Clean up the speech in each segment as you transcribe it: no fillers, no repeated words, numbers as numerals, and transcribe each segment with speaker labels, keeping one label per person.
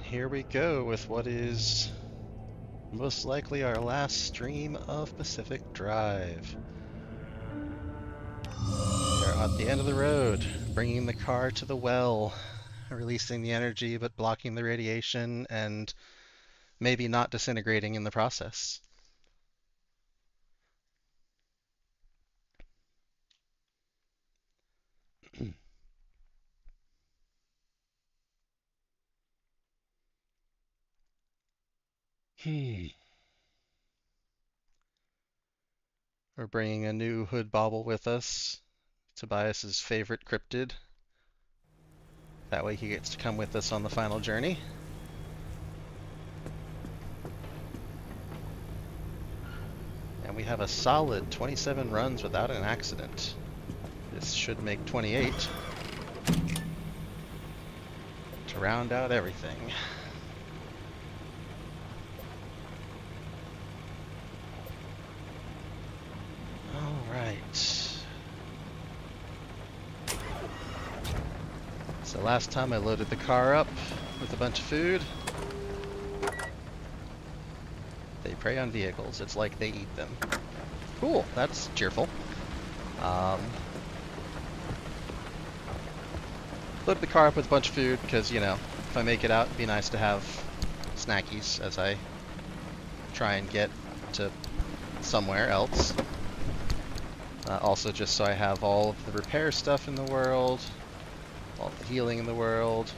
Speaker 1: here we go with what is most likely our last stream of Pacific Drive. We're at the end of the road, bringing the car to the well, releasing the energy but blocking the radiation and maybe not disintegrating in the process. We're bringing a new Hood Bauble with us, Tobias's favorite cryptid. That way he gets to come with us on the final journey. And we have a solid 27 runs without an accident. This should make 28 to round out everything. Alright. So last time I loaded the car up with a bunch of food. They prey on vehicles. It's like they eat them. Cool, that's cheerful. Load the car up with a bunch of food because, you know, if I make it out, it'd be nice to have snackies as I try and get to somewhere else. Also just so I have all of the repair stuff in the world, all of the healing in the world,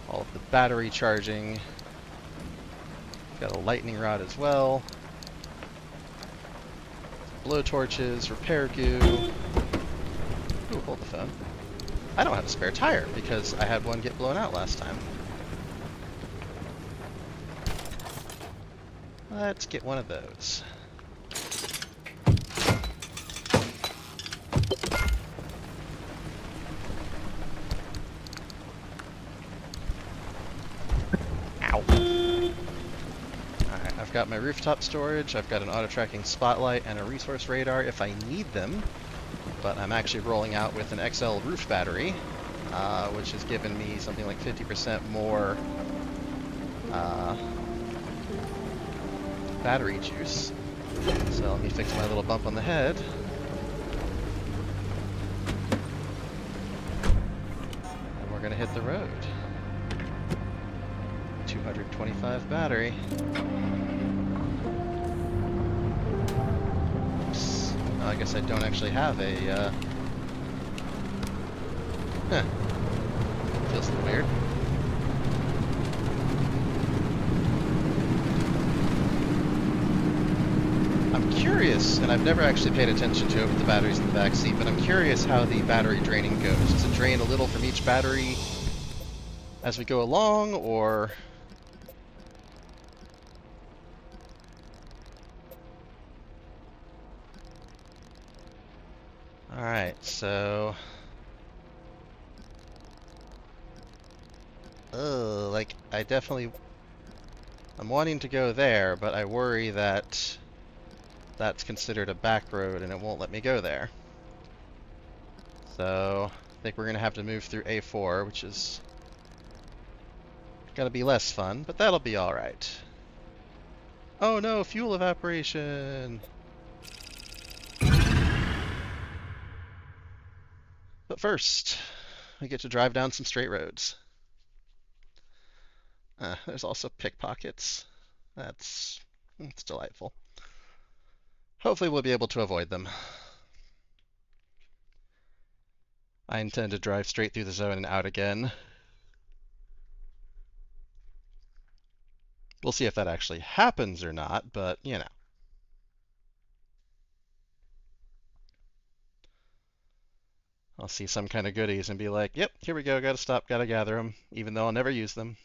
Speaker 1: all of the battery charging. Got a lightning rod as well. Blow torches, repair goo. Ooh, hold the phone. I don't have a spare tire because I had one get blown out last time. Let's get one of those. Ow. Alright, I've got my rooftop storage, I've got an auto-tracking spotlight and a resource radar if I need them. But I'm actually rolling out with an XL roof battery, which has given me something like 50% more battery juice. So let me fix my little bump on the head. And we're gonna hit the road. 225 battery. Oops. Oh, I guess I don't actually have a, feels a little weird. I'm curious, and I've never actually paid attention to it with the batteries in the back seat, but I'm curious how the battery draining goes. Does it drain a little from each battery as we go along, or... Alright, so... like, I definitely... I'm wanting to go there, but I worry that that's considered a back road and it won't let me go there. So, I think we're gonna have to move through A4, which is gonna be less fun, but that'll be alright. Oh no, fuel evaporation! But first, we get to drive down some straight roads. There's also pickpockets. It's delightful. Hopefully we'll be able to avoid them. I intend to drive straight through the zone and out again. We'll see if that actually happens or not, but, you know. I'll see some kind of goodies and be like, yep, here we go, gotta stop, gotta gather them, even though I'll never use them.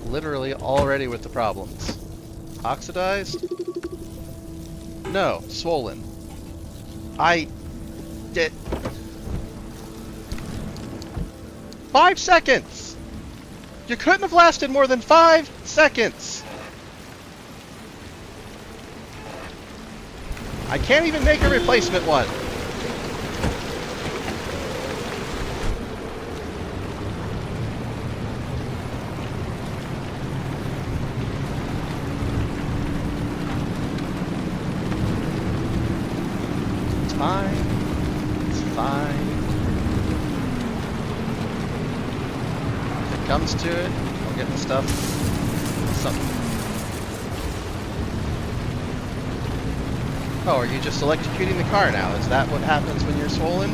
Speaker 1: Literally already with the problems. Oxidized? No, swollen. I did. 5 seconds! You couldn't have lasted more than 5 seconds! I can't even make a replacement one. It's fine. It's fine. If it comes to it, I'll get the stuff. Oh, are you just electrocuting the car now? Is that what happens when you're swollen?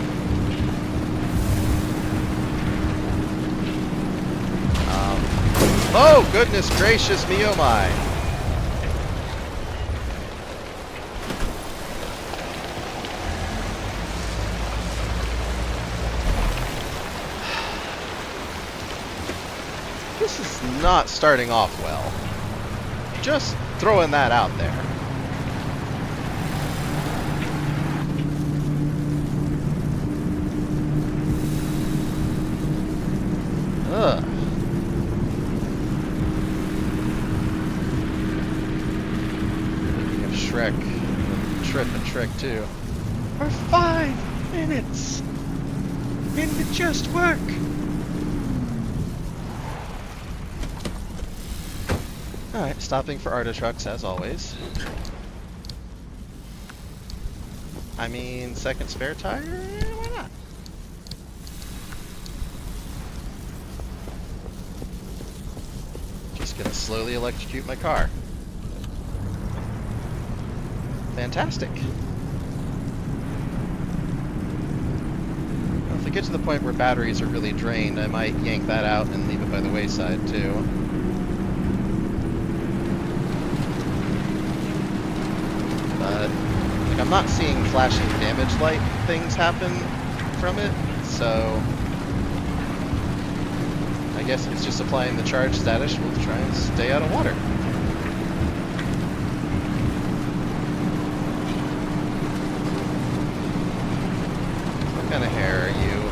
Speaker 1: Oh, goodness gracious me, oh my. This is not starting off well. Just throwing that out there. Ugh. Speaking of Shrek, Trip and Shrek 2. For 5 minutes! Didn't it just work? Alright, stopping for artichokes as always. I mean, second spare tire? Why not? Gonna slowly electrocute my car. Fantastic. Well, if we get to the point where batteries are really drained, I might yank that out and leave it by the wayside too. But like, I'm not seeing flashing damage light things happen from it, so I guess it's just applying the charge status. We'll try and stay out of water. What kind of hair are you?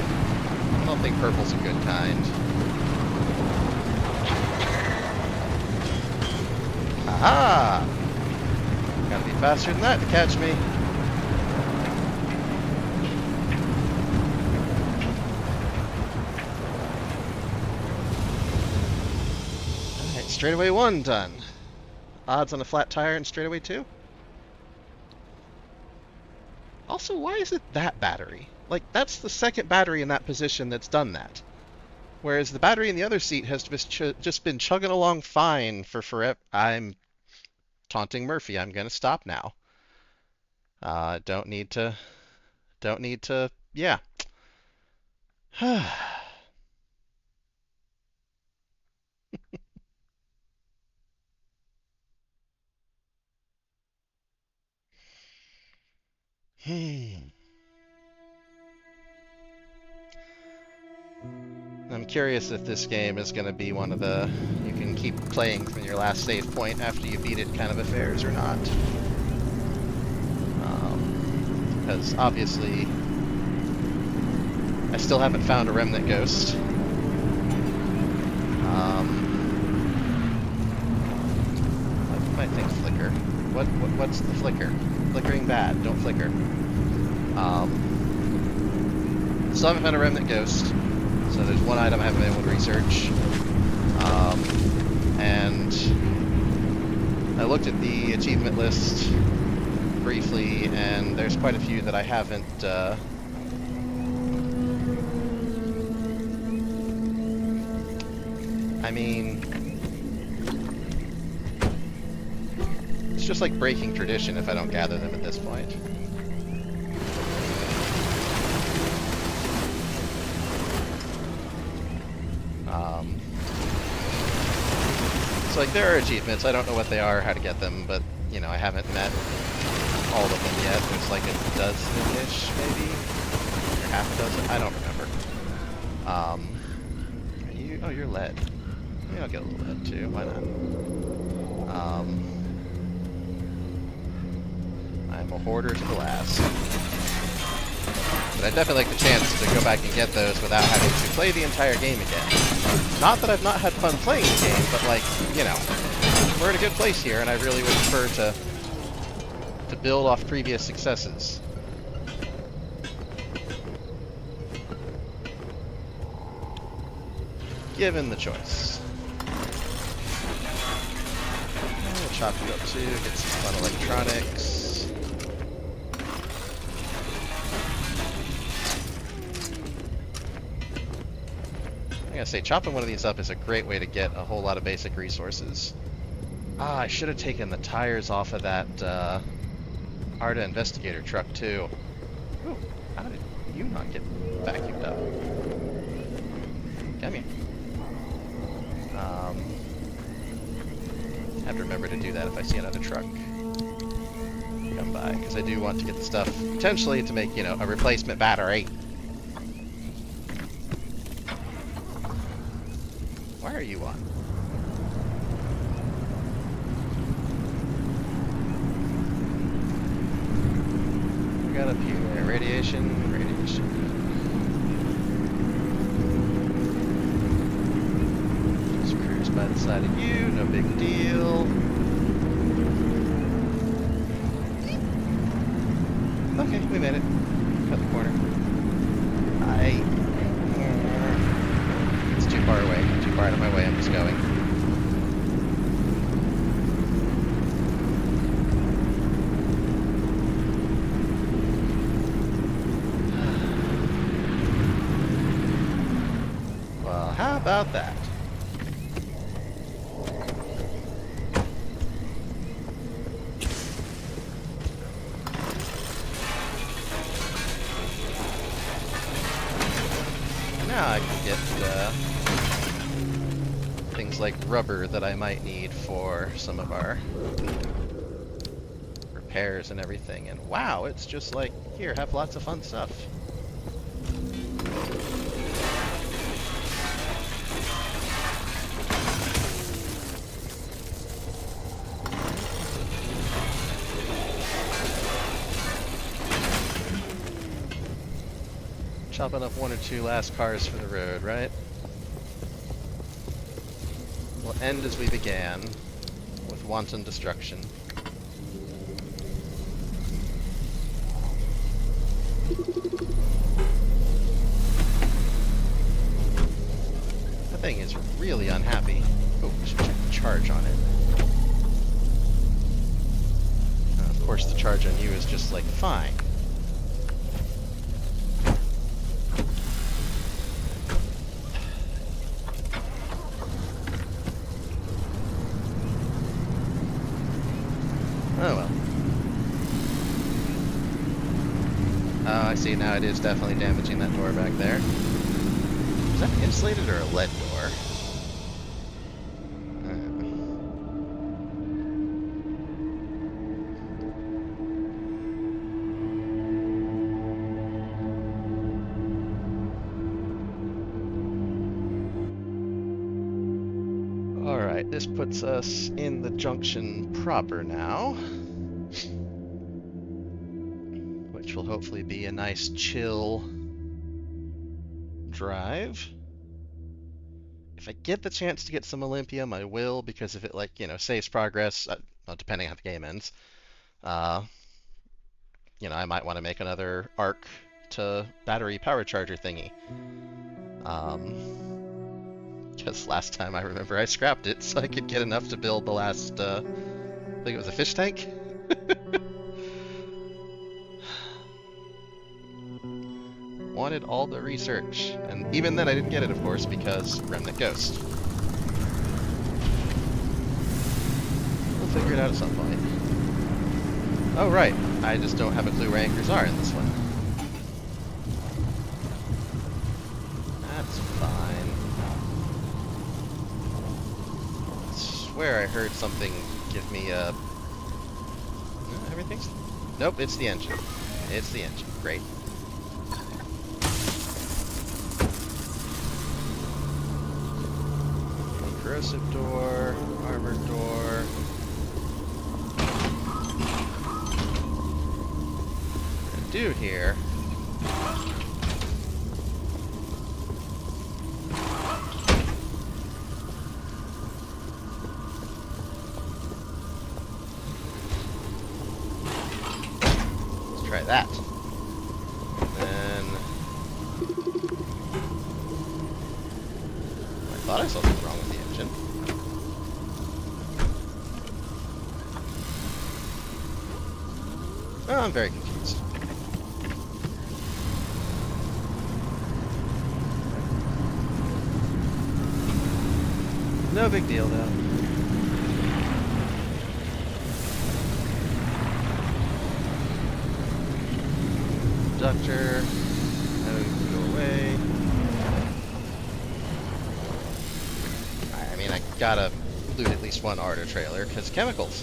Speaker 1: I don't think purple's a good kind. Aha! Gotta be faster than that to catch me. Straightaway 1 done. Odds on a flat tire and straightaway 2. Also, why is it that battery? Like, that's the second battery in that position that's done that. Whereas the battery in the other seat has just been chugging along fine for forever. I'm taunting Murphy. I'm gonna stop now. Don't need to, yeah. I'm curious if this game is going to be one of the you can keep playing from your last save point after you beat it kind of affairs or not. Because obviously I still haven't found a remnant ghost. I might think flicker. What's the flicker? Flickering bad. Don't flicker. Still haven't found a remnant ghost. So there's one item I haven't been able to research. And I looked at the achievement list briefly, and there's quite a few that I haven't I mean, it's just like breaking tradition if I don't gather them at this point. So like there are achievements, I don't know what they are, how to get them, but you know, I haven't met all of them yet. There's like a dozen-ish, maybe? Or half a dozen? I don't remember. Are you? Oh, you're lead. Maybe I'll get a little lead too, why not? I'm a hoarder to the last. But I'd definitely like the chance to go back and get those without having to play the entire game again. Not that I've not had fun playing the game, but like, you know, we're in a good place here, and I really would prefer to build off previous successes. Given the choice. We'll chop you up too, get some fun electronics. I gotta say, chopping one of these up is a great way to get a whole lot of basic resources. Ah, I should have taken the tires off of that Arda Investigator truck too. Ooh, how did you not get vacuumed up? Come here. I have to remember to do that if I see another truck come by, because I do want to get the stuff potentially to make, you know, a replacement battery. Why are you on? We got up here, radiation. Just cruise by the side of you, no big deal. Okay, we made it. Cut the corner. It's too far away. Too far out of my way. I'm just going. Well, how about that? Now I can get things like rubber that I might need for some of our repairs and everything. And wow, it's just like, here, have lots of fun stuff. Chopping up one or two last cars for the road, right? We'll end as we began, with wanton destruction. That thing is really unhappy. Oh, I should check the charge on it. Of course, the charge on you is just like, fine. Oh well. Oh, I see. Now it is definitely damaging that door back there. Is that insulated or a lead door? Alright, this puts us in the junction proper now, which will hopefully be a nice chill drive. If I get the chance to get some Olympium, I will, because if it, like, you know, saves progress, well, depending on how the game ends, you know, I might want to make another arc to battery power charger thingy. Because last time I remember I scrapped it so I could get enough to build the last, I think it was a fish tank? Wanted all the research. And even then I didn't get it, of course, because Remnant Ghost. We'll figure it out at some point. Oh, right. I just don't have a clue where anchors are in this one. That's fine. I swear I heard something give me a... Everything's... Nope, it's the engine. It's the engine. Great. Corrosive door, armored door. What I'm gonna do here Try that. Then I thought I saw something wrong with the engine. Oh, I'm very confused. No big deal, though. Conductor. No, you can go away. I mean, I gotta loot at least one Arda trailer, because chemicals.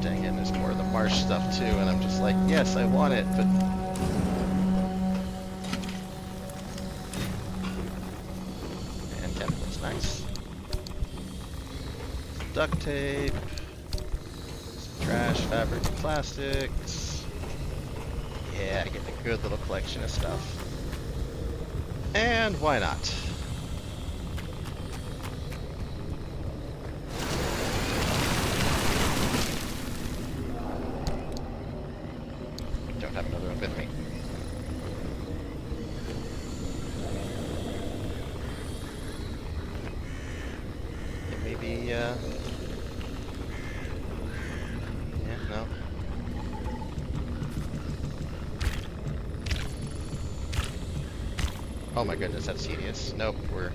Speaker 1: Dang it, there's more of the marsh stuff too, and I'm just like, yes, I want it, but... And chemicals, nice. Some duct tape. Some trash, fabric, and plastics. Yeah, I get a good little collection of stuff. And why not? Don't have another one with me. Maybe, yeah, no. Oh my goodness, that's tedious. Nope, we're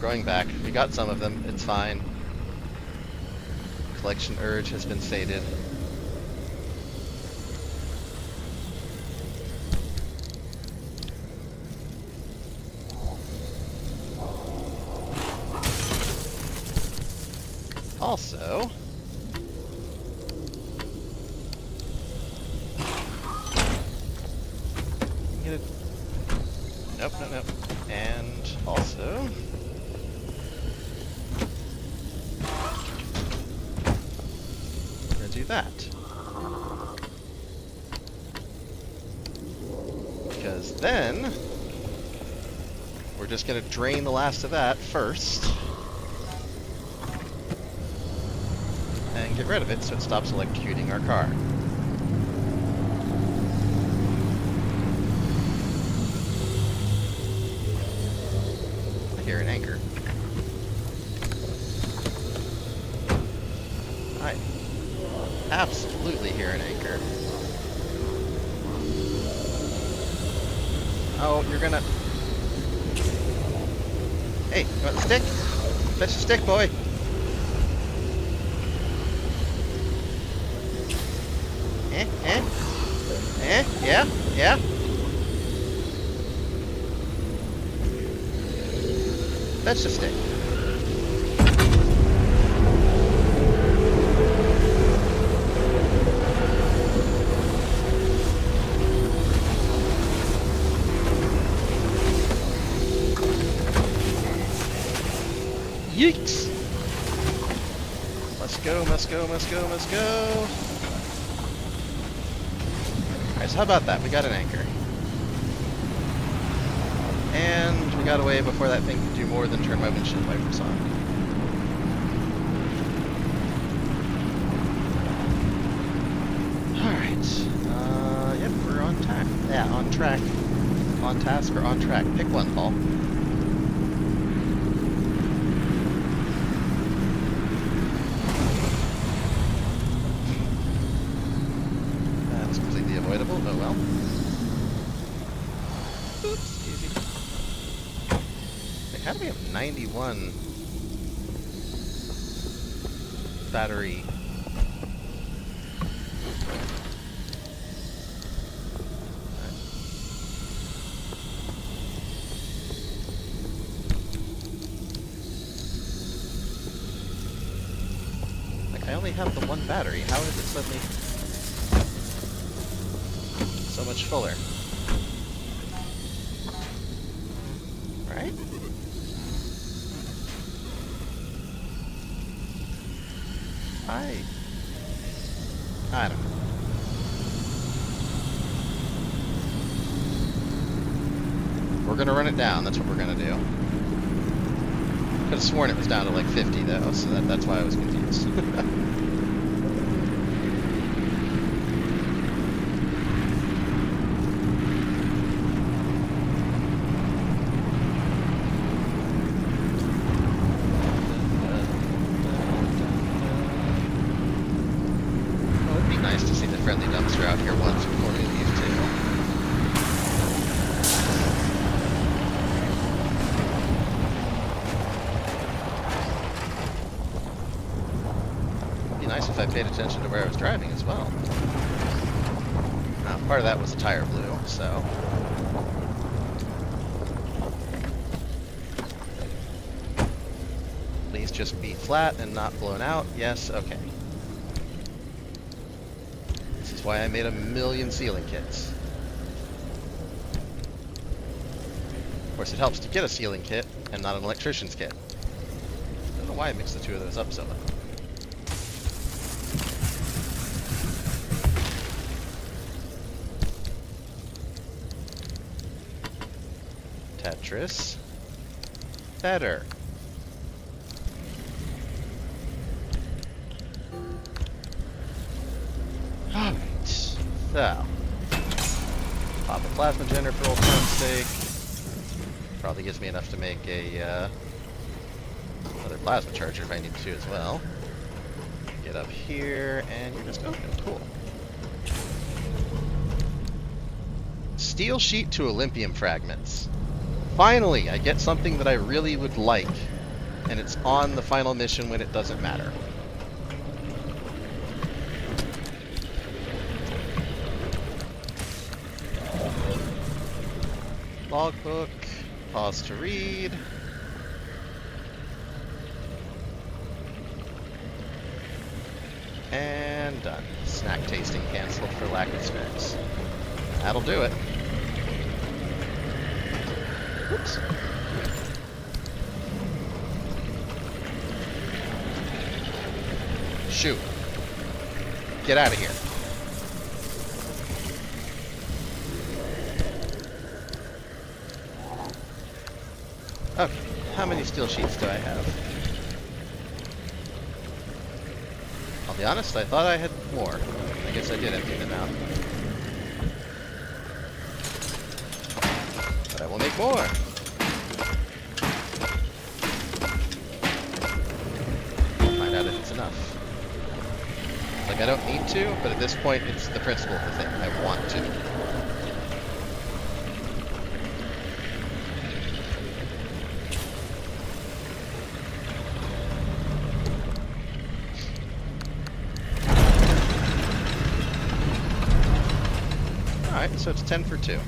Speaker 1: going back. We got some of them, it's fine. Collection urge has been sated. Also, nope, nope, nope. And also, we're gonna do that. Because then, we're just gonna drain the last of that first. And get rid of it so it stops electrocuting our car. I hear an anchor. I absolutely hear an anchor. Oh, you're gonna... Hey, you want the stick? Fetch the stick, boy! Yeah, yeah. That's the stick. Yeeks! Let's go, let's go, let's go, let's go! Alright, so how about that? We got an anchor. And we got away before that thing could do more than turn my windshield wipers on. Alright. Yep, we're on track. Yeah, on track. On task or on track. Pick one, Paul. That's completely avoidable. Oh well. Oops, easy. How do we have 91 battery? Like, I only have the one battery. How is it suddenly so much fuller? Right? I don't know. We're gonna run it down, that's what we're gonna do. Could have sworn it was down to like 50 though, so that's why I was confused. Well, it'd be nice to see the friendly dumpster out here once before we leave too. Nice if I paid attention to where I was driving as well. Now, part of that was the tire blew, so... Please just be flat and not blown out. Yes, okay. This is why I made 1,000,000 sealing kits. Of course, it helps to get a sealing kit and not an electrician's kit. I don't know why I mixed the two of those up so much. Tetris. Better. Alright. So. Pop a plasma generator for old time's sake. Probably gives me enough to make a another plasma charger if I need to as well. Get up here and you're just open. Cool. Steel sheet to Olympium fragments. Finally, I get something that I really would like, and it's on the final mission when it doesn't matter. Logbook, pause to read. And done. Snack tasting canceled for lack of snacks. That'll do it. Oops. Shoot. Get out of here. Okay, how many steel sheets do I have? I'll be honest, I thought I had more. I guess I did empty them out. But I will make more. Find out if it's enough. Like, I don't need to, but at this point, it's the principle of the thing. I want to. Alright, so it's 10 for 2.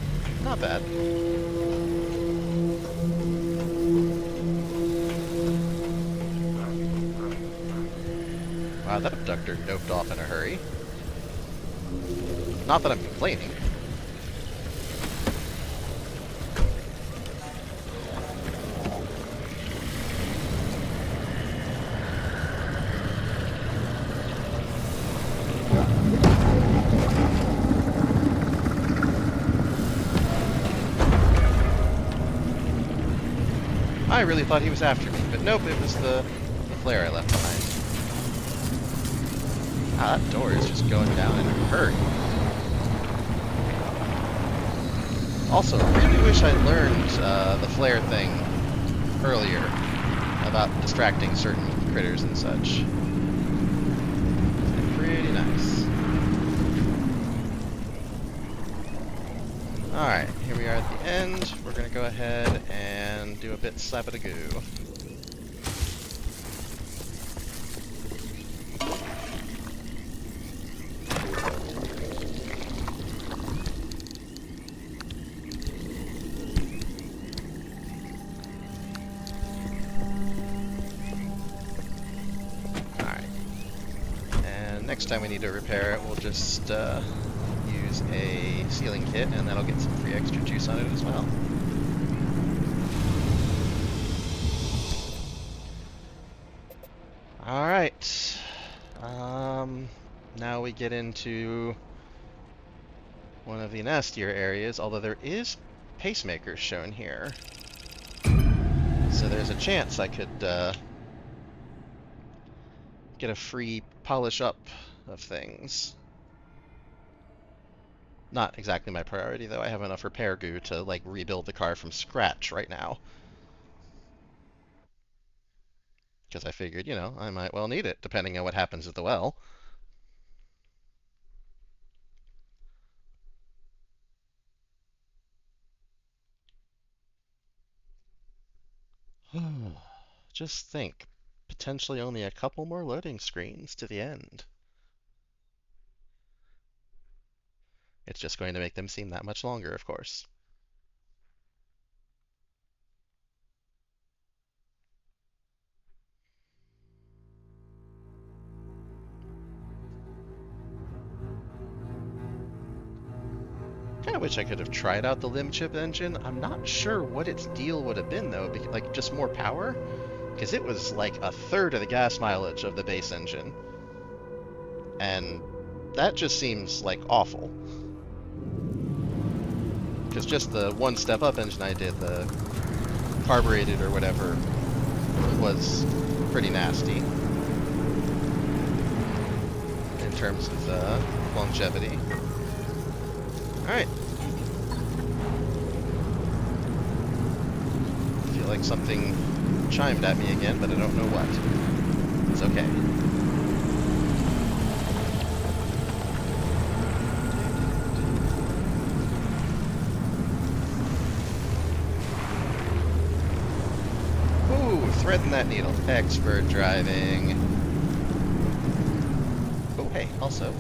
Speaker 1: Not bad. Wow, that abductor doped off in a hurry. Not that I'm complaining. I really thought he was after me, but nope, it was the flare I left behind. Ah, that door is just going down in a hurry. Also, I really wish I learned the flare thing earlier about distracting certain critters and such. Pretty nice. Alright, here we are at the end. We're going to go ahead and do a bit slap-a-da-goo. Alright. And next time we need to repair it, we'll just use a sealing kit, and that'll get some free extra juice on it as well. Alright. Now we get into one of the nastier areas, although there is pacemakers shown here. So there's a chance I could get a free polish up of things. Not exactly my priority, though. I have enough repair goo to, like, rebuild the car from scratch right now. Because I figured, you know, I might well need it, depending on what happens at the well. Just think. Potentially only a couple more loading screens to the end. It's just going to make them seem that much longer, of course. Kind of wish I could have tried out the limb chip engine. I'm not sure what its deal would have been, though. Like, just more power? Because it was like a third of the gas mileage of the base engine. And that just seems like awful. Because just the one step up engine I did, the carbureted or whatever, was pretty nasty in terms of longevity. Alright. I feel like something chimed at me again, but I don't know what. It's okay. Ooh, threading that needle. Expert driving. Oh, hey, also,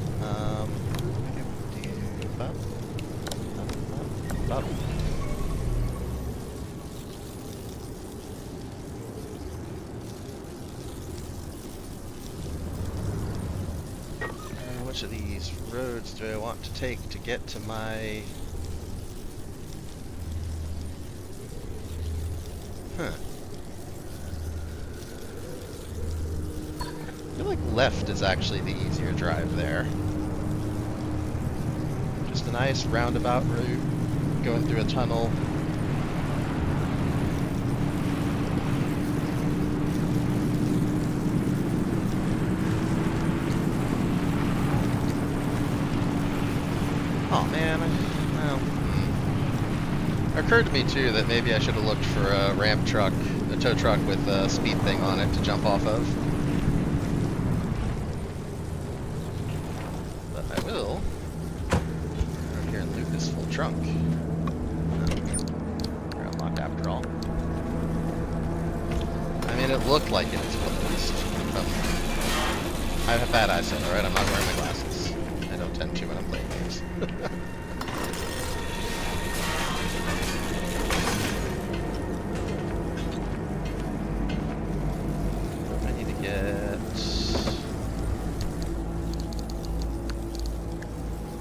Speaker 1: which of these roads do I want to take to get to my... Huh. I feel like left is actually the easier drive there. Just a nice roundabout route, going through a tunnel. Oh man, well, It occurred to me too that maybe I should have looked for a ramp truck, a tow truck with a speed thing on it to jump off of. But I will go here and loot this full trunk. We're unlocked after all. I mean, it looked like it was closed. I have bad eyesight, alright? I'm not wearing my glasses. I don't tend to when I'm playing games. I need to get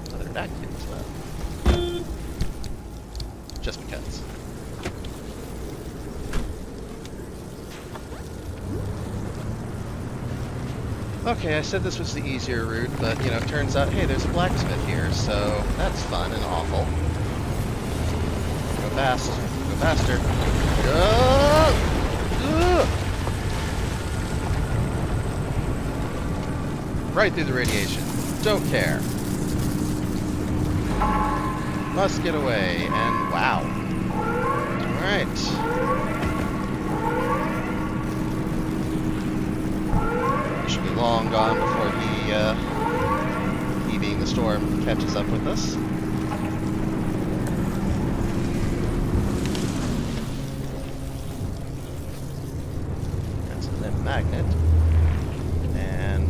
Speaker 1: another vacuum as well. Just because. Okay, I said this was the easier route, but, you know, it turns out, hey, there's a blacksmith here, so that's fun and awful. Go fast. Go faster. Go! Right through the radiation. Don't care. Must get away, and wow. Alright. Should be long gone before he being the storm, catches up with us. That's a limb magnet. And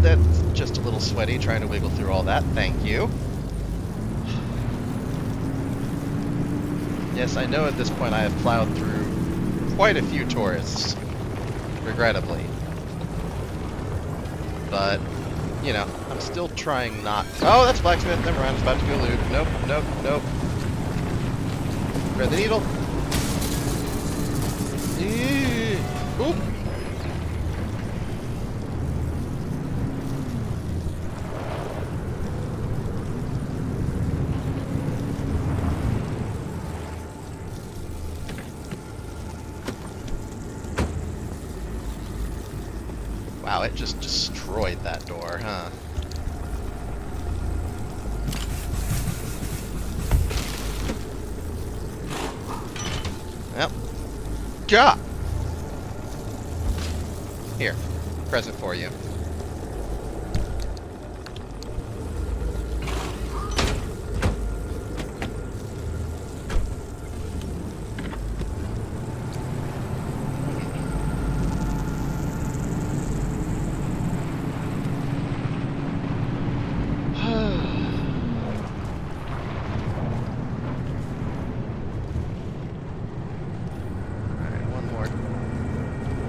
Speaker 1: that's just a little sweaty trying to wiggle through all that. Thank you. Yes, I know at this point I have plowed through quite a few tourists, regrettably. But, you know, I'm still trying not... Oh, that's blacksmith. Never mind. I was about to go loot. Nope, nope, nope. Thread the needle. Oop. Wow, it just destroyed that door, huh? Well, ja! Here, present for you.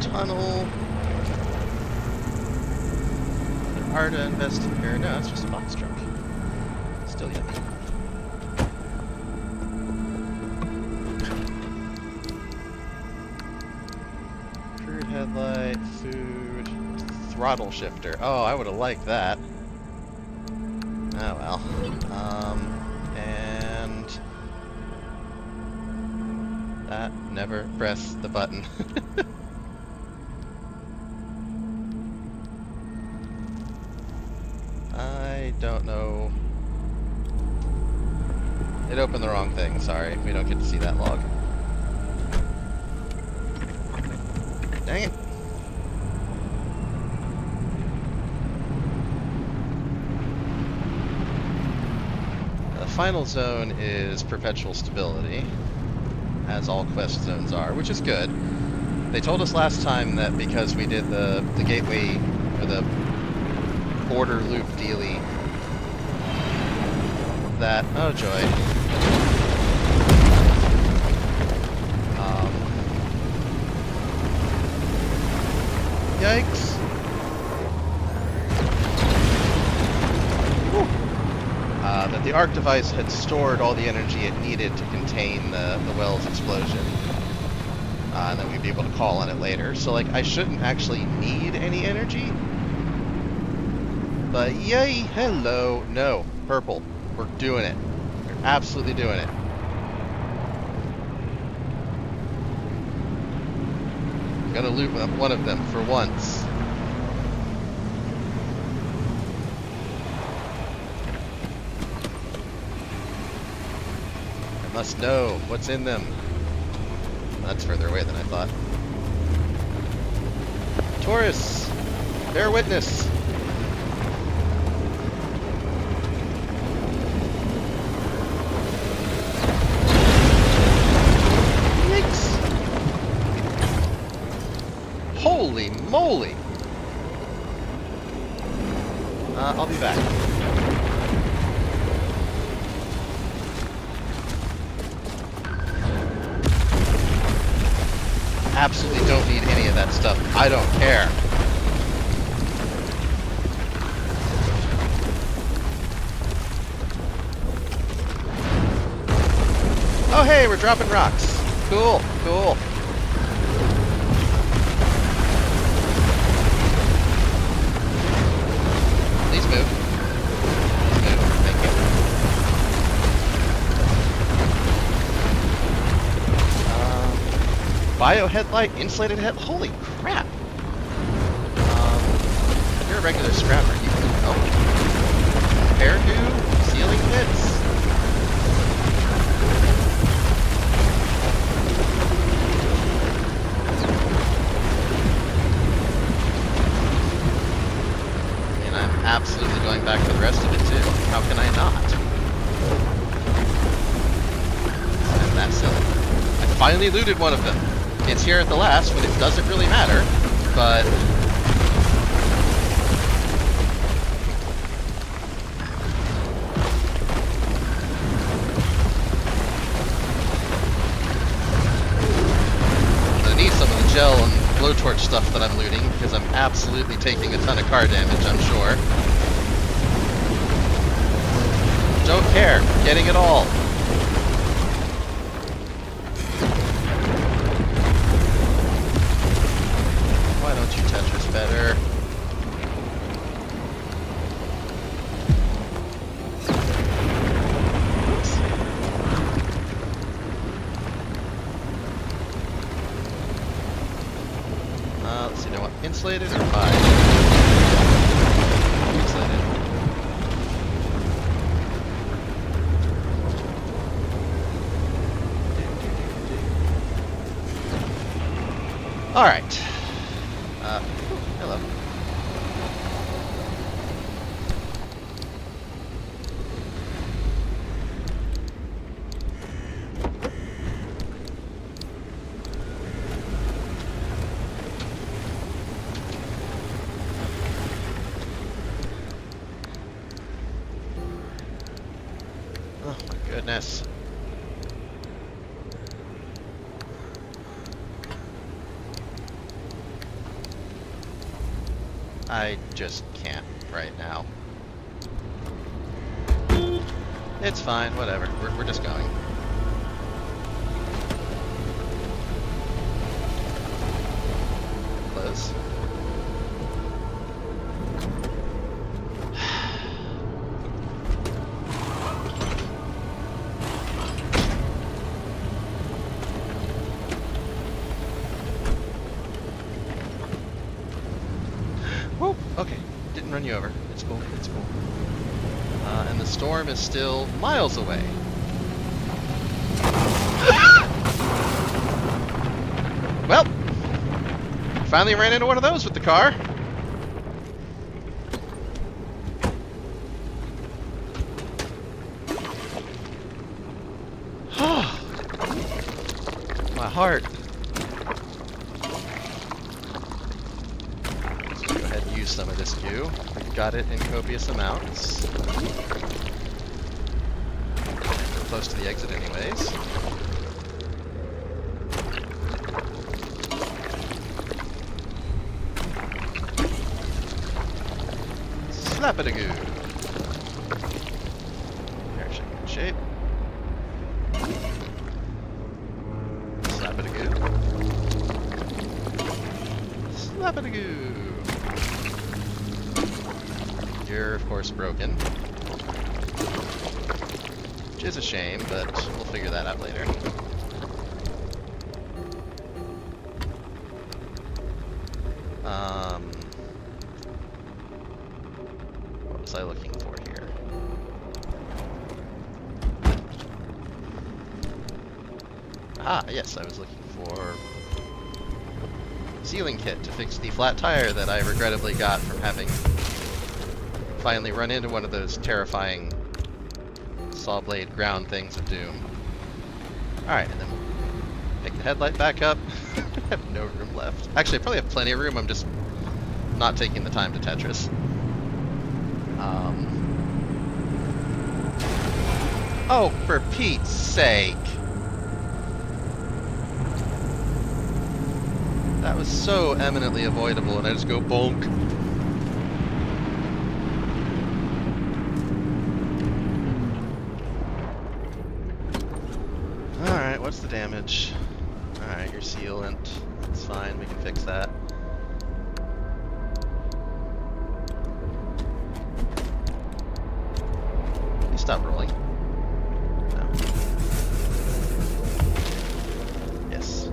Speaker 1: Tunnel. There are to invest in here. No, it's just a box truck. Still yummy. Crude headlight, food, throttle shifter. Oh, I would have liked that. Oh well. And that never press the button. I don't know. It opened the wrong thing, sorry. We don't get to see that log. Dang it. The final zone is perpetual stability, as all quest zones are, which is good. They told us last time that because we did the gateway, or the border loop dealy, that, oh joy. Yikes. That the ARC device had stored all the energy it needed to contain the well's explosion. And then we'd be able to call on it later. So, like, I shouldn't actually need any energy. But yay, hello, no, purple. We're doing it. We're absolutely doing it. I'm gonna loot one of them for once. I must know what's in them. That's further away than I thought. Taurus, bear witness. Holy moly! I'll be back. Absolutely don't need any of that stuff. I don't care. Oh hey, we're dropping rocks. Cool, cool. Bio headlight, insulated head. Holy crap! You're a regular scrapper. You can help. Hairdo, ceiling pits. And I'm absolutely going back for the rest of it too. How can I not? I'm that silly. I finally looted one of them. It's here at the last, but it doesn't really matter, but... I'm gonna need some of the gel and blowtorch stuff that I'm looting, because I'm absolutely taking a ton of car damage, I'm sure. Don't care, getting it all. Why don't you Tetris better? Oops. let's see, you know what? Insulated or 5? Insulated. Alright. Hello. Oh my goodness. I just can't right now. It's fine, whatever. We're just going. Close. Whoop! Okay, didn't run you over. It's cool, it's cool. And the storm is still miles away. Well, finally ran into one of those with the car. My heart. Let's go ahead and use some of this goo. We've got it in copious amounts. We're close to the exit anyways. Slap-a-da-goo. Airship in shape. Slap-a-da-goo. Slap-a-da-goo. You're, of course, broken. Which is a shame, but we'll figure that out later. What was I looking for here? Ah, yes, I was looking for sealing kit to fix the flat tire that I regrettably got from having finally run into one of those terrifying saw blade ground things of doom. Alright, and then we'll pick the headlight back up. I have no room left. Actually, I probably have plenty of room, I'm just not taking the time to Tetris. Oh, for Pete's sake! That was so eminently avoidable, and I just go bonk. Alright, what's the damage? Alright, your sealant. It's fine, we can fix that. Please stop rolling. No. Yes.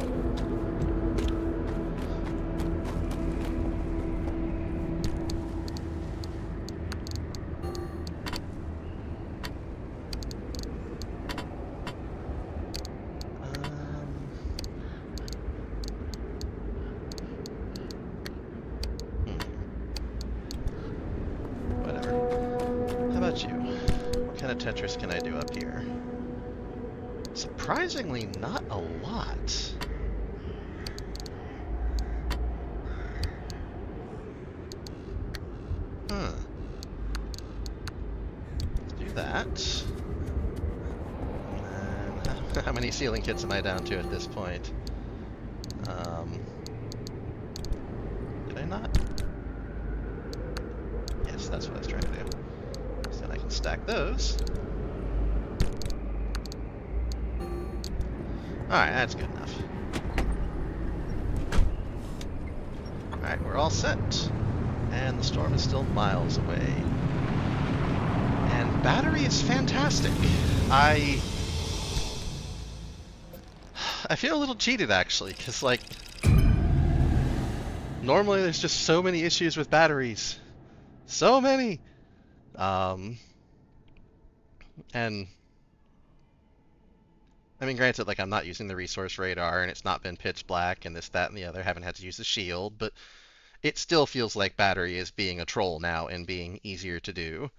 Speaker 1: You. What kind of Tetris can I do up here? Surprisingly, not a lot. Huh. Let's do that. And then, how many sealing kits am I down to at this point? Did I not? Yes, that's what I was trying to do. Then I can stack those. Alright, that's good enough. Alright, we're all set. And the storm is still miles away. And battery is fantastic. I feel a little cheated, actually, because, like, Normally there's just so many issues with batteries. So many! And I mean, granted, like, I'm not using the resource radar, and it's not been pitch black, and this, that, and the other. Haven't had to use the shield, but it still feels like battery is being a troll now and being easier to do.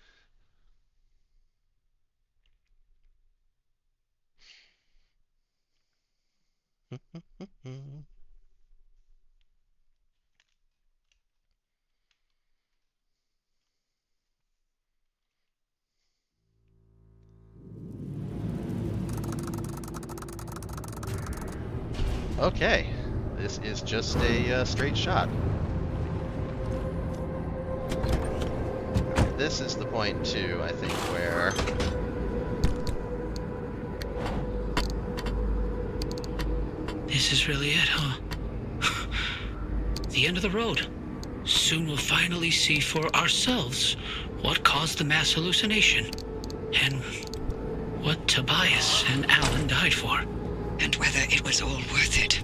Speaker 1: Okay, this is just a straight shot. This is the point, too, I think, where...
Speaker 2: This is really it, huh? The end of the road. Soon we'll finally see for ourselves what caused the mass hallucination, and what Tobias and Alan died for.
Speaker 3: And whether it was all worth it.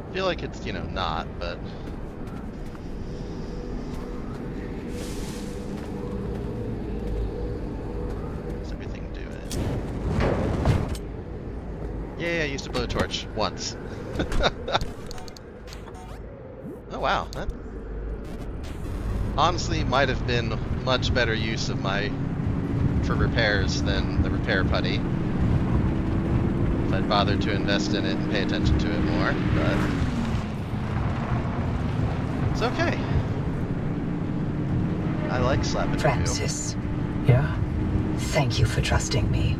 Speaker 1: I feel like it's, not, but... What's everything doing? Yeah, I used a blowtorch once. Oh wow, that honestly might have been much better use of for repairs than the repair putty. If I'd bothered to invest in it and pay attention to it more, but it's okay. I like slapping
Speaker 3: Francis. Yeah? Thank you for trusting me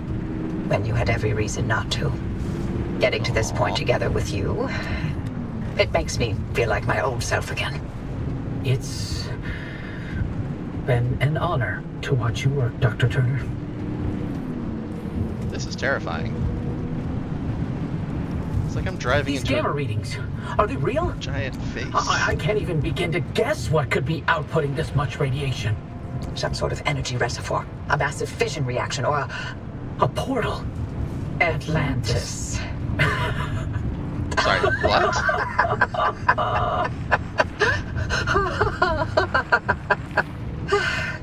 Speaker 3: when you had every reason not to. Getting to this point together with you, it makes me feel like my old self again.
Speaker 4: It's been an honor to watch you work, Dr. Turner.
Speaker 1: This is terrifying. It's like I'm driving
Speaker 4: These
Speaker 1: into
Speaker 4: gamma
Speaker 1: a
Speaker 4: readings, are they real?
Speaker 1: giant face.
Speaker 4: I can't even begin to guess what could be outputting this much radiation.
Speaker 3: Some sort of energy reservoir, a massive fission reaction, or
Speaker 4: A portal.
Speaker 3: Atlantis.
Speaker 1: Sorry, what?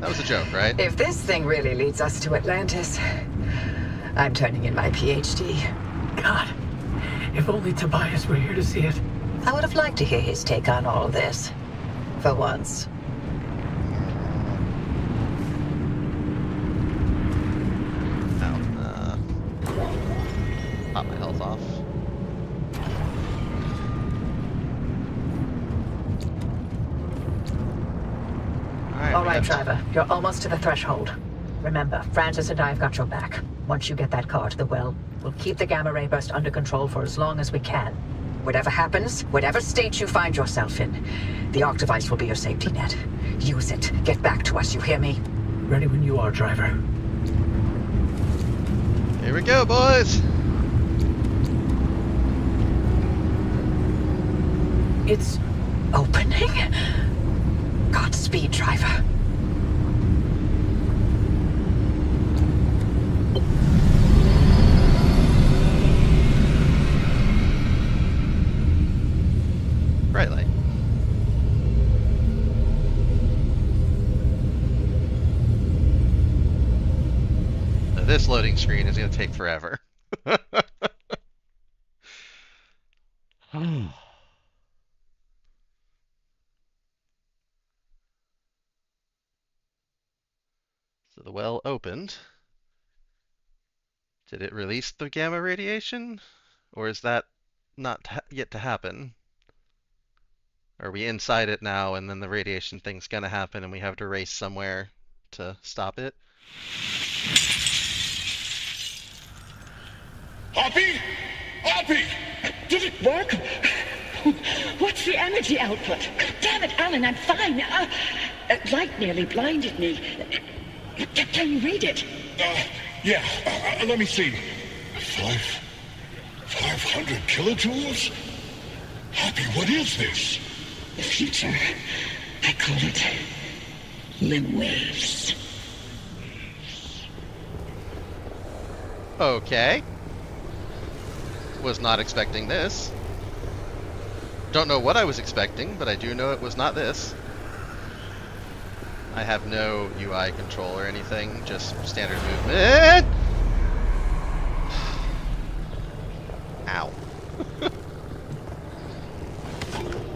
Speaker 1: That was a joke, right?
Speaker 3: If this thing really leads us to Atlantis, I'm turning in my PhD.
Speaker 4: God, if only Tobias were here to see it.
Speaker 3: I would have liked to hear his take on all this. For once.
Speaker 1: Pop my health off.
Speaker 3: All right, driver. You're almost to the threshold. Remember, Francis and I have got your back. Once you get that car to the well, we'll keep the gamma ray burst under control for as long as we can. Whatever happens, whatever state you find yourself in, the Arc device will be your safety net. Use it. Get back to us, you hear me?
Speaker 4: Ready when you are, driver.
Speaker 1: Here we go, boys!
Speaker 4: It's
Speaker 3: Opening? Godspeed, driver.
Speaker 1: Bright light. Now this loading screen is going to take forever. So the well opened. Did it release the gamma radiation? Or is that not yet to happen? Are we inside it now and then the radiation thing's gonna happen and we have to race somewhere to stop it?
Speaker 5: Hoppy? Hoppy!
Speaker 6: Did it work? What's the energy output? Damn it, Alan, I'm fine. Light nearly blinded me. Can you read it?
Speaker 5: Yeah, let me see. 500 kilojoules? Happy, what is this?
Speaker 6: The future. I call it limb waves.
Speaker 1: Okay. Was not expecting this. Don't know what I was expecting, but I do know it was not this. I have no UI control or anything, just standard movement. Ow.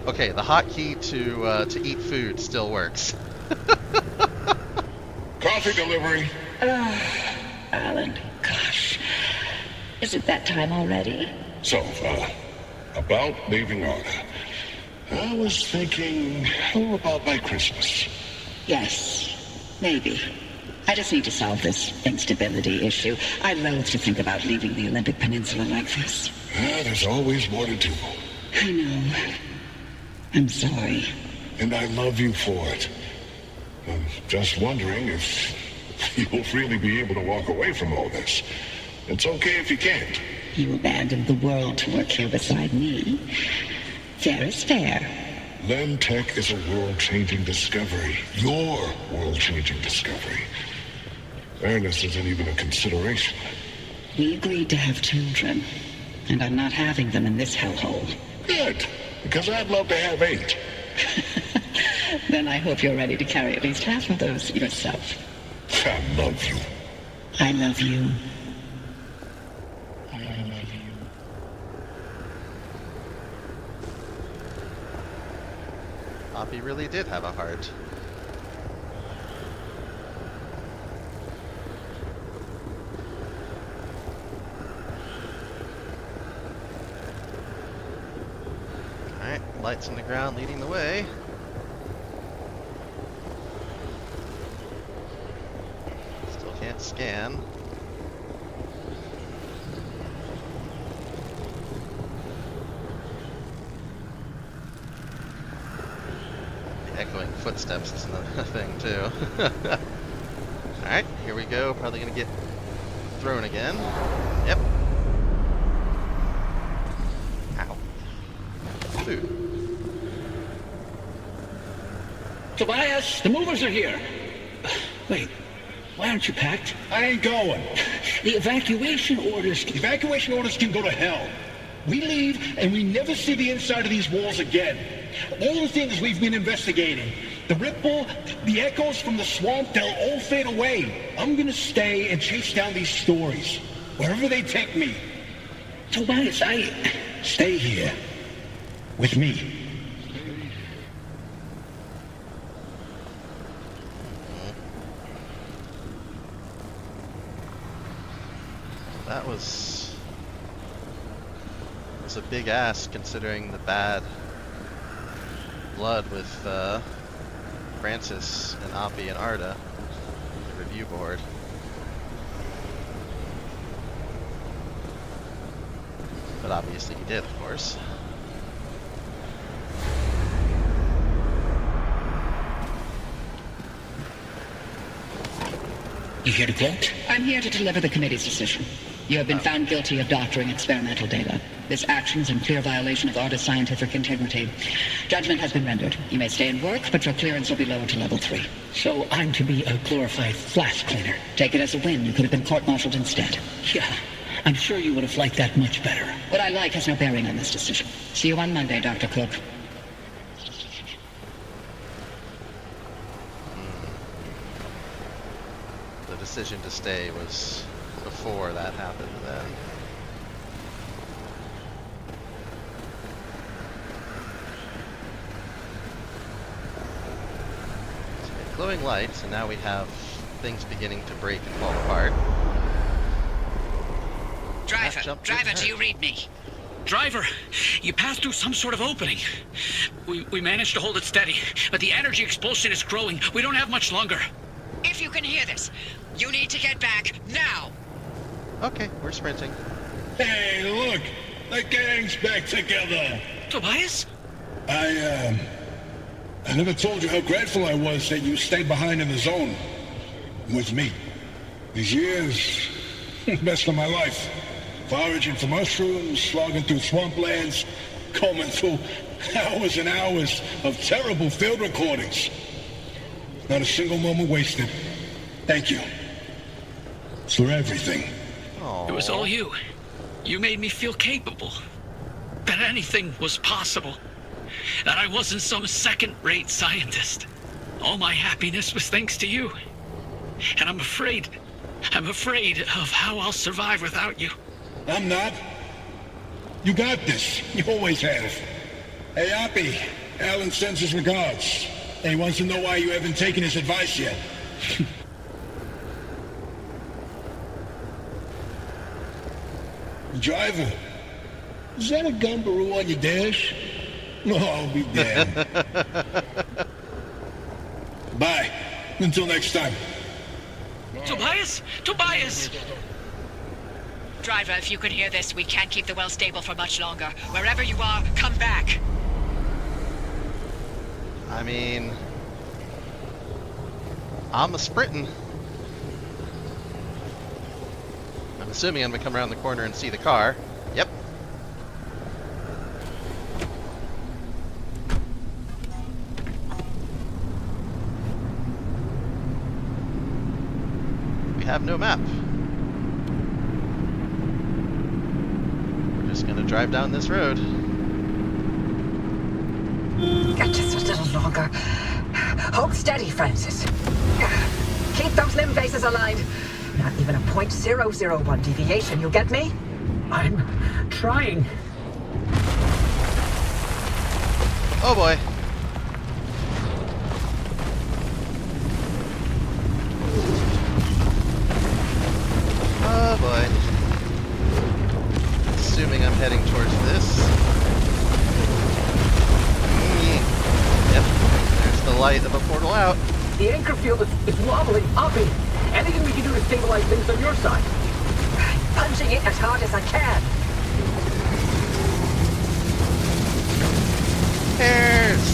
Speaker 1: Okay, the hotkey to eat food still works.
Speaker 5: Coffee delivery.
Speaker 6: Alan, gosh. Is it that time already?
Speaker 5: So, about leaving Arda. I was thinking, how about by Christmas?
Speaker 6: Yes, maybe. I just need to solve this instability issue. I loathe to think about leaving the Olympic Peninsula like this.
Speaker 5: There's always more to do.
Speaker 6: I know. I'm sorry.
Speaker 5: And I love you for it. I'm just wondering if you'll really be able to walk away from all this. It's okay if you can't.
Speaker 6: You abandoned the world to work here beside me. Fair is fair.
Speaker 5: Lentech is a world-changing discovery. Your world-changing discovery. Fairness isn't even a consideration.
Speaker 6: We agreed to have children, and I'm not having them in this hellhole.
Speaker 5: Good, because I'd love to have 8.
Speaker 6: Then I hope you're ready to carry at least half of those yourself.
Speaker 5: I love you.
Speaker 6: I love you.
Speaker 1: Poppy really did have a heart. Alright, lights on the ground leading the way. Still can't scan. Echoing footsteps is another thing too. Alright, here we go. Probably gonna get thrown again. Yep. Ow. Food.
Speaker 7: Tobias, the movers are here. Wait, why aren't you packed?
Speaker 8: I ain't going.
Speaker 7: The evacuation orders...
Speaker 8: Evacuation orders can go to hell. We leave, and we never see the inside of these walls again. All the things we've been investigating, the ripple, the echoes from the swamp, they'll all fade away. I'm gonna stay and chase down these stories, wherever they take me.
Speaker 7: Tobias,
Speaker 8: Stay here. With me.
Speaker 1: That was a big ask considering the bad blood with Francis and Oppie and Arda, the review board. But obviously he did, of course.
Speaker 7: you here to quote?
Speaker 6: I'm here to deliver the committee's decision. You have been found guilty of doctoring experimental data. This action is in clear violation of Arda's scientific integrity. Judgment has been rendered. You may stay and work, but your clearance will be lowered to level 3.
Speaker 7: So I'm to be a glorified flash cleaner.
Speaker 6: Take it as a win. You could have been court-martialed instead.
Speaker 7: Yeah, I'm sure you would have liked that much better.
Speaker 6: What I like has no bearing on this decision. See you on Monday, Dr. Cook.
Speaker 1: The decision to stay was before that happened then. So we have glowing lights, and now we have things beginning to break and fall apart.
Speaker 2: Driver, do you read me? Driver, you passed through some sort of opening. We managed to hold it steady, but the energy expulsion is growing. We don't have much longer.
Speaker 9: If you can hear this, you need to get back now.
Speaker 1: Okay, we're sprinting.
Speaker 8: Hey, look! The gang's back together!
Speaker 2: Tobias?
Speaker 8: I never told you how grateful I was that you stayed behind in the zone. With me. These years, best of my life. Foraging for mushrooms, slogging through swamplands, combing through hours and hours of terrible field recordings. Not a single moment wasted. Thank you. For everything.
Speaker 2: It was all you. You made me feel capable. That anything was possible. That I wasn't some second-rate scientist. All my happiness was thanks to you. And I'm afraid of how I'll survive without you.
Speaker 8: I'm not. You got this. You always have. Hey, Oppie. Alan sends his regards. And he wants to know why you haven't taken his advice yet. Driver, is that a Gumbaroo on your dash? No, I'll be damned. Bye. Until next time.
Speaker 2: Tobias! Tobias!
Speaker 9: Driver, if you can hear this, we can't keep the well stable for much longer. Wherever you are, come back.
Speaker 1: I mean, I'm a sprinting. I'm assuming I'm gonna come around the corner and see the car. Yep. We have no map. We're just gonna drive down this road.
Speaker 3: Just a little longer. Hold steady, Francis. Keep those limb bases aligned. Not even a 0.001 deviation, you get me?
Speaker 4: I'm trying.
Speaker 1: Oh boy. Oh boy. Assuming I'm heading towards this. Yep. There's the light of a portal out.
Speaker 4: The anchor field is wobbling. Oppie, anything we can do to stabilize things on your side?
Speaker 3: Punching it as hard as I can.
Speaker 1: Cares.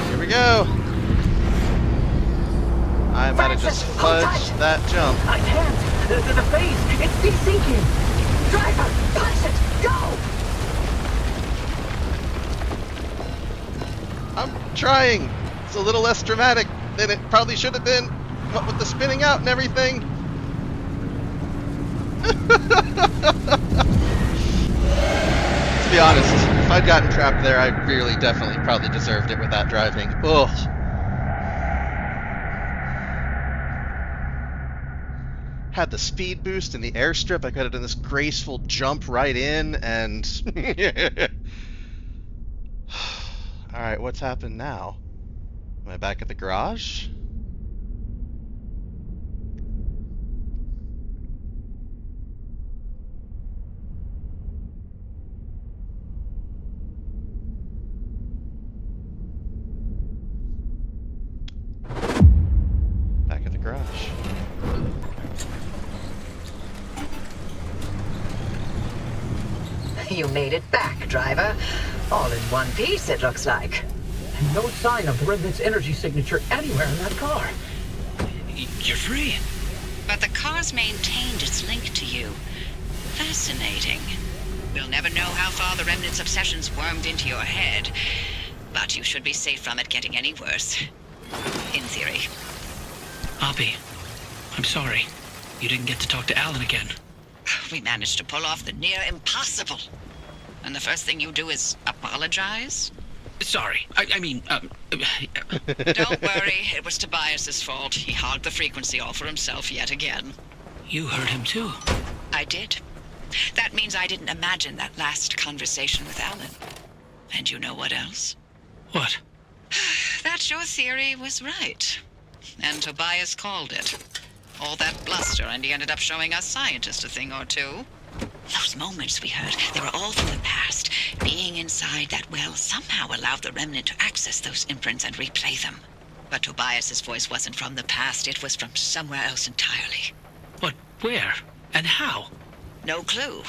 Speaker 1: Here we go. I might have just fudged that jump.
Speaker 4: I can't. The phase, it's desyncing.
Speaker 3: Driver, punch it! Go!
Speaker 1: I'm trying. It's a little less dramatic than it probably should have been. What with the spinning out and everything. To be honest, if I'd gotten trapped there, I really definitely probably deserved it with that driving. Ugh. Had the speed boost and the airstrip, I could have done this graceful jump right in, and... Alright, what's happened now? Am I back at the garage? Back at the garage.
Speaker 3: You made it back, driver. All in one piece, it looks like.
Speaker 4: And no sign of the Remnant's energy signature anywhere in that car.
Speaker 2: You're free.
Speaker 9: But the car's maintained its link to you. Fascinating. We'll never know how far the Remnant's obsessions wormed into your head, but you should be safe from it getting any worse. In theory.
Speaker 2: Oppie, I'm sorry. You didn't get to talk to Alan again.
Speaker 9: We managed to pull off the near impossible. And the first thing you do is apologize?
Speaker 2: Sorry. I mean,
Speaker 9: Don't worry, it was Tobias's fault. He hogged the frequency all for himself yet again.
Speaker 2: You heard him too.
Speaker 9: I did. That means I didn't imagine that last conversation with Alan. And you know what else?
Speaker 2: What?
Speaker 9: That your theory was right. And Tobias called it. All that bluster, and he ended up showing us scientists a thing or two. Those moments we heard, they were all from the past. Being inside that well somehow allowed the Remnant to access those imprints and replay them. But Tobias's voice wasn't from the past, it was from somewhere else entirely.
Speaker 2: But where? And how?
Speaker 9: No clue.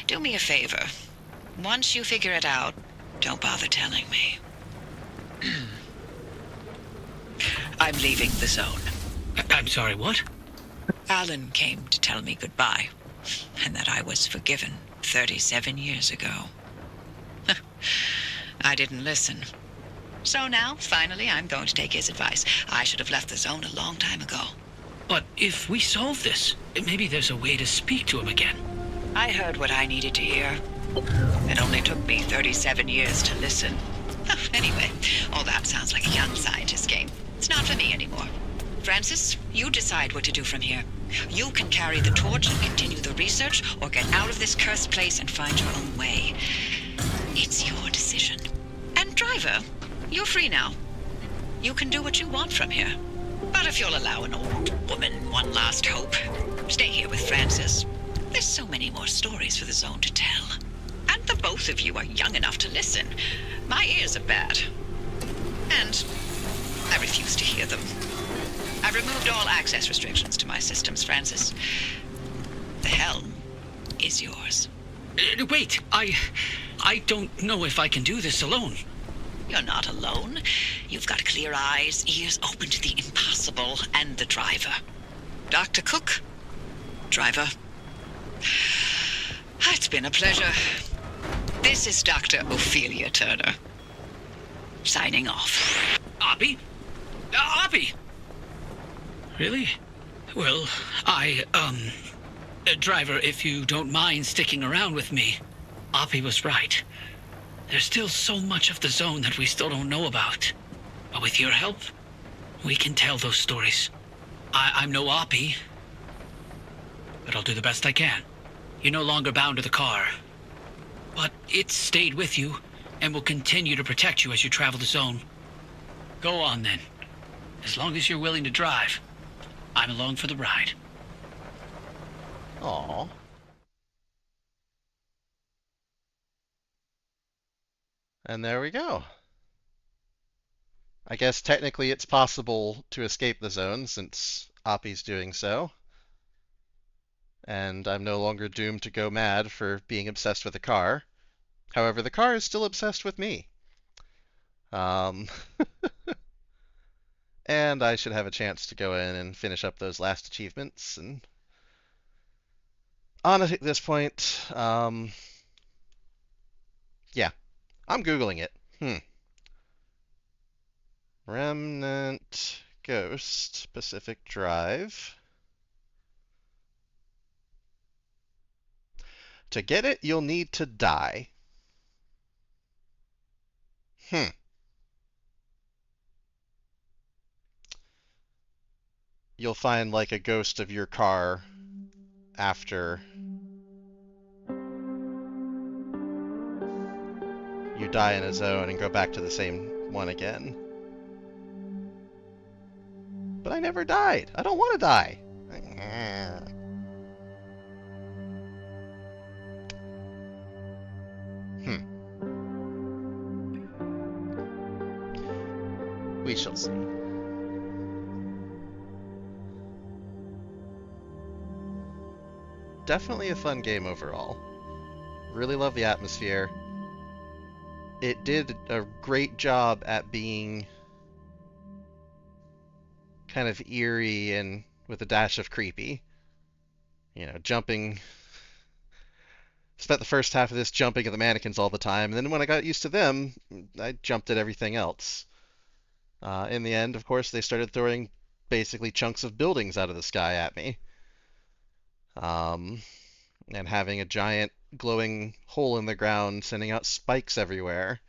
Speaker 9: Do me a favor. Once you figure it out, don't bother telling me.
Speaker 2: I'm leaving the zone. I'm sorry, what?
Speaker 9: Alan came to tell me goodbye, and that I was forgiven 37 years ago. I didn't listen. So now, finally, I'm going to take his advice. I should have left the zone a long time ago.
Speaker 2: But if we solve this, maybe there's a way to speak to him again.
Speaker 9: I heard what I needed to hear. It only took me 37 years to listen. Anyway, all that sounds like a young scientist game. It's not for me anymore. Francis, you decide what to do from here. You can carry the torch and continue the research, or get out of this cursed place and find your own way. It's your decision. And Driver, you're free now. You can do what you want from here. But if you'll allow an old woman one last hope, stay here with Francis. There's so many more stories for the zone to tell. And the both of you are young enough to listen. My ears are bad. And I refuse to hear them. I've removed all access restrictions to my systems, Francis. The helm is yours.
Speaker 2: Wait, I don't know if I can do this alone.
Speaker 9: You're not alone. You've got clear eyes, ears open to the impossible, and the Driver. Dr. Cook, Driver. It's been a pleasure. This is Dr. Ophelia Turner. Signing off.
Speaker 2: Oppie? Oppie! Really? Well, Driver, if you don't mind sticking around with me, Oppie was right. There's still so much of the zone that we still don't know about. But with your help, we can tell those stories. I'm no Oppie, but I'll do the best I can. You're no longer bound to the car. But it stayed with you, and will continue to protect you as you travel the zone. Go on, then. As long as you're willing to drive, I'm along for the ride.
Speaker 1: Aww. And there we go. I guess technically it's possible to escape the zone since Oppie's doing so. And I'm no longer doomed to go mad for being obsessed with a car. However, the car is still obsessed with me. And I should have a chance to go in and finish up those last achievements. And honestly, at this point, yeah, I'm Googling it. Remnant Ghost Pacific Drive. To get it, you'll need to die. You'll find like a ghost of your car after you die in a zone and go back to the same one again. But I never died. I don't want to die. We shall see. Definitely a fun game overall. Really love the atmosphere. It did a great job at being kind of eerie and with a dash of creepy. You know, jumping. Spent the first half of this jumping at the mannequins all the time, and then when I got used to them, I jumped at everything else. In the end, of course, they started throwing basically chunks of buildings out of the sky at me. And having a giant glowing hole in the ground sending out spikes everywhere.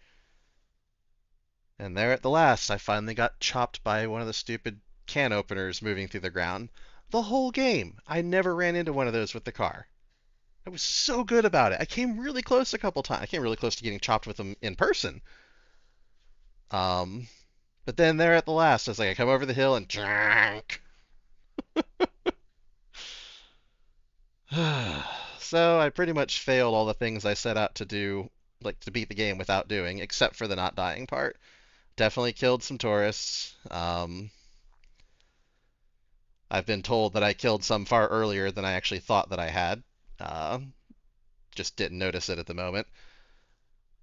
Speaker 1: And there at the last, I finally got chopped by one of the stupid can openers moving through the ground. The whole game, I never ran into one of those with the car. I was so good about it. I came really close a couple times. I came really close to getting chopped with them in person. But then there at the last, I was like, I come over the hill and jank. So I pretty much failed all the things I set out to do, like to beat the game without doing, except for the not dying part. Definitely killed some tourists. I've been told that I killed some far earlier than I actually thought that I had. Just didn't notice it at the moment.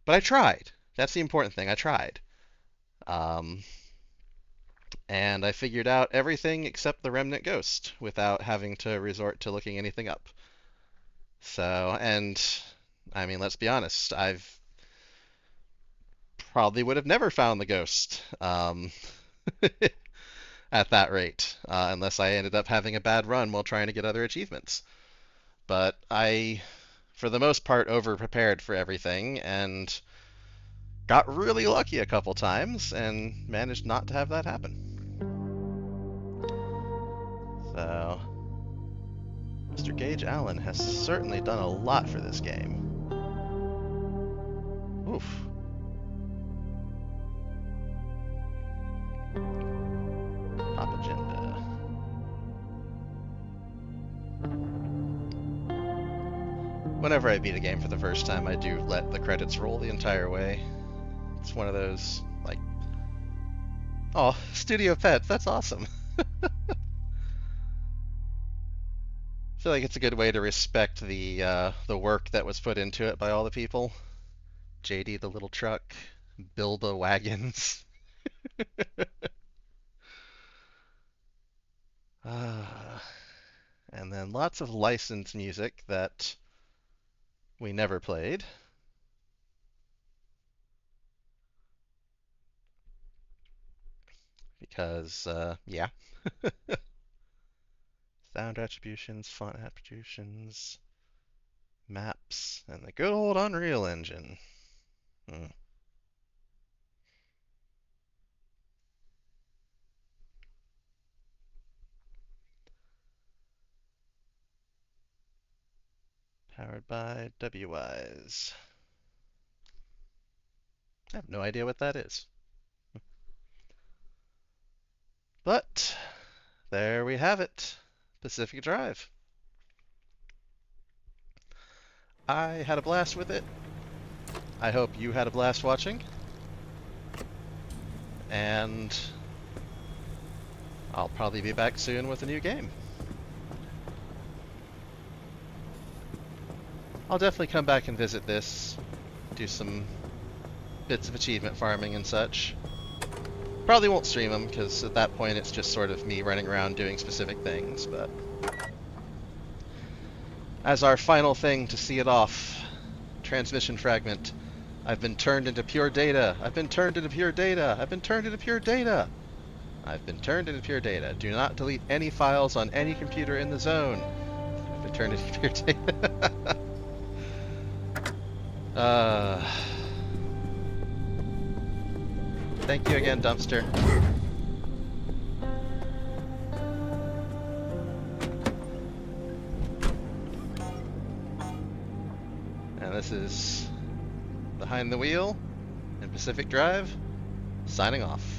Speaker 1: But I tried. That's the important thing. I tried. And I figured out everything except the Remnant Ghost without having to resort to looking anything up. So, and I mean, let's be honest, I've probably would have never found the ghost at that rate, unless I ended up having a bad run while trying to get other achievements. But I, for the most part, over-prepared for everything and got really lucky a couple times and managed not to have that happen. So, Mr. Gage Allen has certainly done a lot for this game. Oof. Top agenda. Whenever I beat a game for the first time, I do let the credits roll the entire way. It's one of those, like, oh, Studio Pets, that's awesome. I feel like it's a good way to respect the work that was put into it by all the people. JD the little truck, Bilba wagons. And then lots of licensed music that we never played. Because, yeah. Sound attributions, font attributions, maps, and the good old Unreal Engine. Powered by WWise. I have no idea what that is. But there we have it. Pacific Drive. I had a blast with it. I hope you had a blast watching. And I'll probably be back soon with a new game. I'll definitely come back and visit this, do some bits of achievement farming and such. Probably won't stream them, because at that point it's just sort of me running around doing specific things, but as our final thing to see it off, transmission fragment. I've been turned into pure data. I've been turned into pure data. I've been turned into pure data. I've been turned into pure data. Do not delete any files on any computer in the zone. I've been turned into pure data. Thank you again, Dumpster. And this is Behind the Wheel and Pacific Drive, signing off.